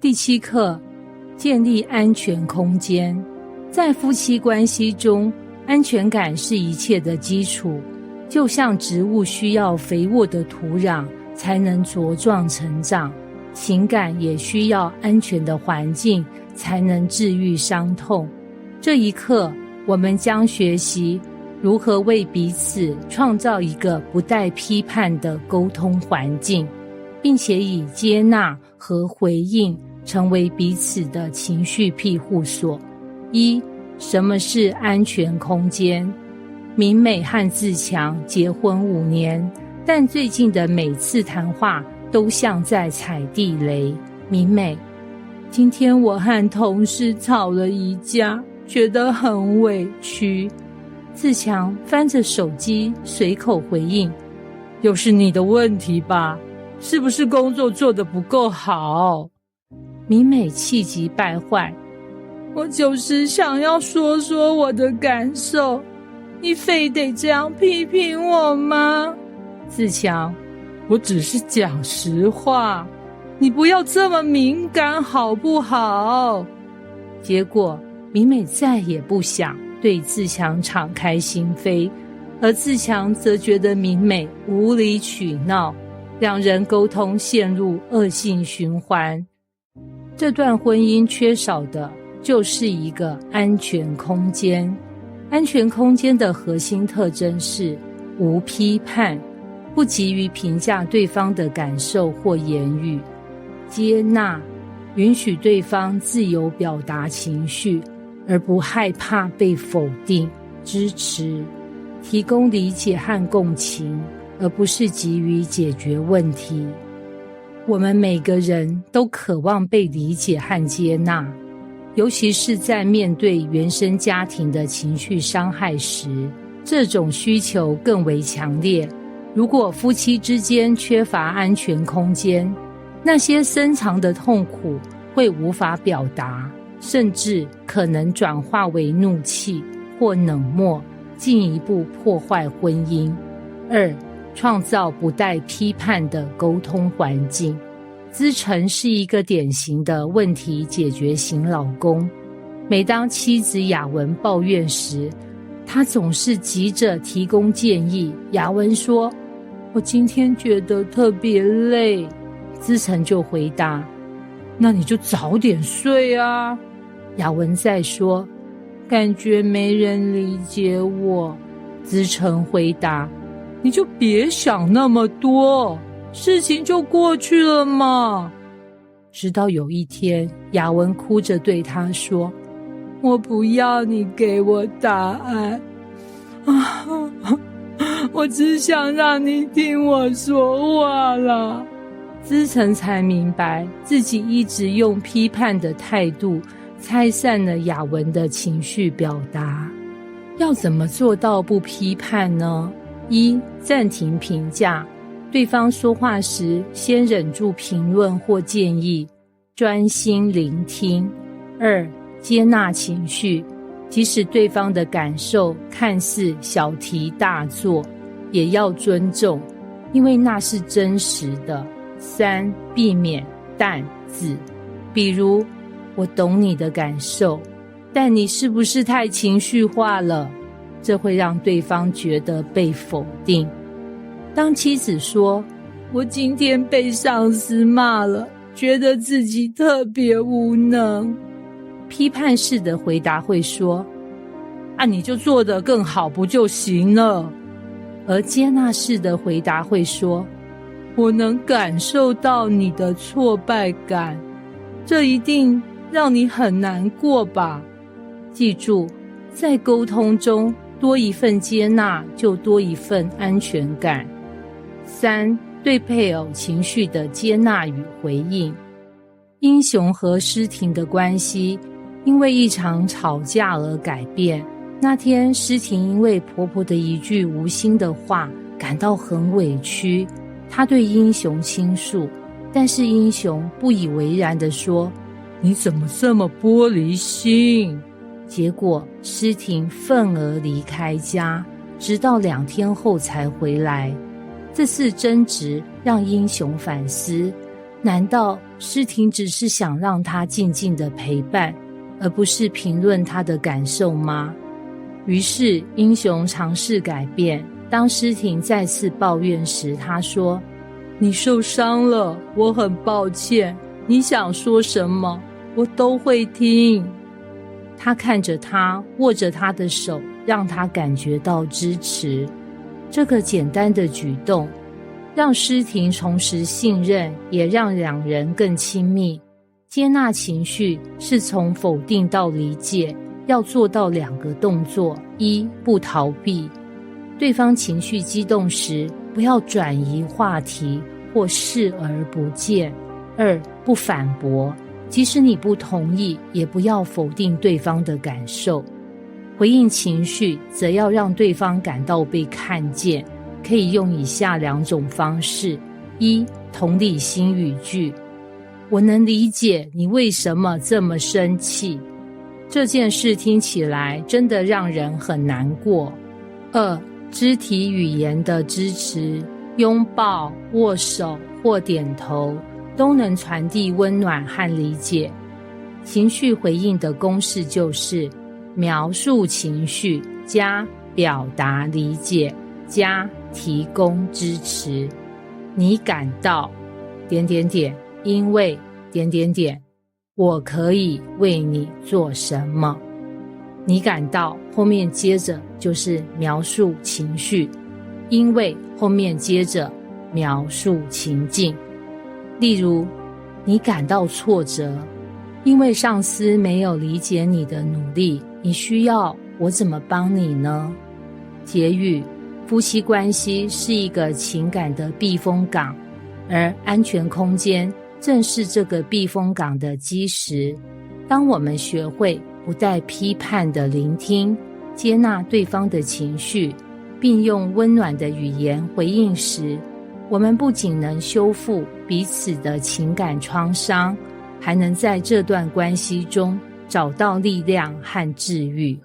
第7课，建立安全空间。在夫妻关系中，安全感是一切的基础，就像植物需要肥沃的土壤才能茁壮成长，情感也需要安全的环境才能治愈伤痛。这一刻，我们将学习如何为彼此创造一个不带批判的沟通环境，并且以接纳和回应成为彼此的情绪庇护所。什么是安全空间？明美和自强结婚5年，但最近的每次谈话都像在踩地雷。明美：今天我和同事吵了一架，觉得很委屈。自强翻着手机随口回应：又是你的问题吧？是不是工作做得不够好？明美气急败坏：我就是想要说说我的感受，你非得这样批评我吗？自强：我只是讲实话，你不要这么敏感好不好？结果明美再也不想对自强敞开心扉，而自强则觉得明美无理取闹，两人沟通陷入恶性循环。这段婚姻缺少的就是一个安全空间。安全空间的核心特征是无批判，不急于评价对方的感受或言语，接纳，允许对方自由表达情绪，而不害怕被否定，支持，提供理解和共情，而不是急于解决问题。我们每个人都渴望被理解和接纳，尤其是在面对原生家庭的情绪伤害时，这种需求更为强烈。如果夫妻之间缺乏安全空间，那些深藏的痛苦会无法表达，甚至可能转化为怒气或冷漠，进一步破坏婚姻。创造不带批判的沟通环境。资诚是一个典型的问题解决型老公，每当妻子雅文抱怨时，他总是急着提供建议。雅文说：我今天觉得特别累。资诚就回答：那你就早点睡啊。雅文再说：感觉没人理解我。资诚回答：你就别想那么多，事情就过去了嘛。直到有一天，雅文哭着对他说：我不要你给我答案我只想让你听我说话啦。资诚才明白自己一直用批判的态度拆散了雅文的情绪表达。要怎么做到不批判呢？暂停评价，对方说话时先忍住评论或建议，专心聆听。接纳情绪，即使对方的感受看似小题大做，也要尊重，因为那是真实的。避免淡字，比如我懂你的感受，但你是不是太情绪化了？这会让对方觉得被否定。当妻子说：我今天被上司骂了，觉得自己特别无能，批判式的回答会说：你就做得更好不就行了？而接纳式的回答会说：我能感受到你的挫败感，这一定让你很难过吧？记住，在沟通中多一份接纳，就多一份安全感。对配偶情绪的接纳与回应。英雄和诗婷的关系因为一场吵架而改变。那天，诗婷因为婆婆的一句无心的话感到很委屈，她对英雄倾诉，但是英雄不以为然地说：你怎么这么玻璃心？结果诗婷愤而离开家，直到2天后才回来。这次争执让英雄反思，难道诗婷只是想让他静静的陪伴，而不是评论他的感受吗？于是英雄尝试改变，当诗婷再次抱怨时，他说：你受伤了，我很抱歉，你想说什么，我都会听。他看着他，握着他的手，让他感觉到支持。这个简单的举动让诗婷重拾信任，也让两人更亲密。接纳情绪是从否定到理解，要做到2个动作：一，不逃避，对方情绪激动时，不要转移话题或视而不见；二，不反驳，即使你不同意，也不要否定对方的感受。回应情绪，则要让对方感到被看见，可以用以下2种方式：一，同理心语句，我能理解你为什么这么生气，这件事听起来真的让人很难过。二，肢体语言的支持，拥抱、握手或点头都能传递温暖和理解。情绪回应的公式就是描述情绪加表达理解加提供支持。你感到……因为……我可以为你做什么？你感到后面接着就是描述情绪，因为后面接着描述情境。例如，你感到挫折，因为上司没有理解你的努力，你需要我怎么帮你呢？结语：夫妻关系是一个情感的避风港，而安全空间正是这个避风港的基石。当我们学会不带批判的聆听，接纳对方的情绪，并用温暖的语言回应时，我们不仅能修复彼此的情感创伤，还能在这段关系中找到力量和治愈。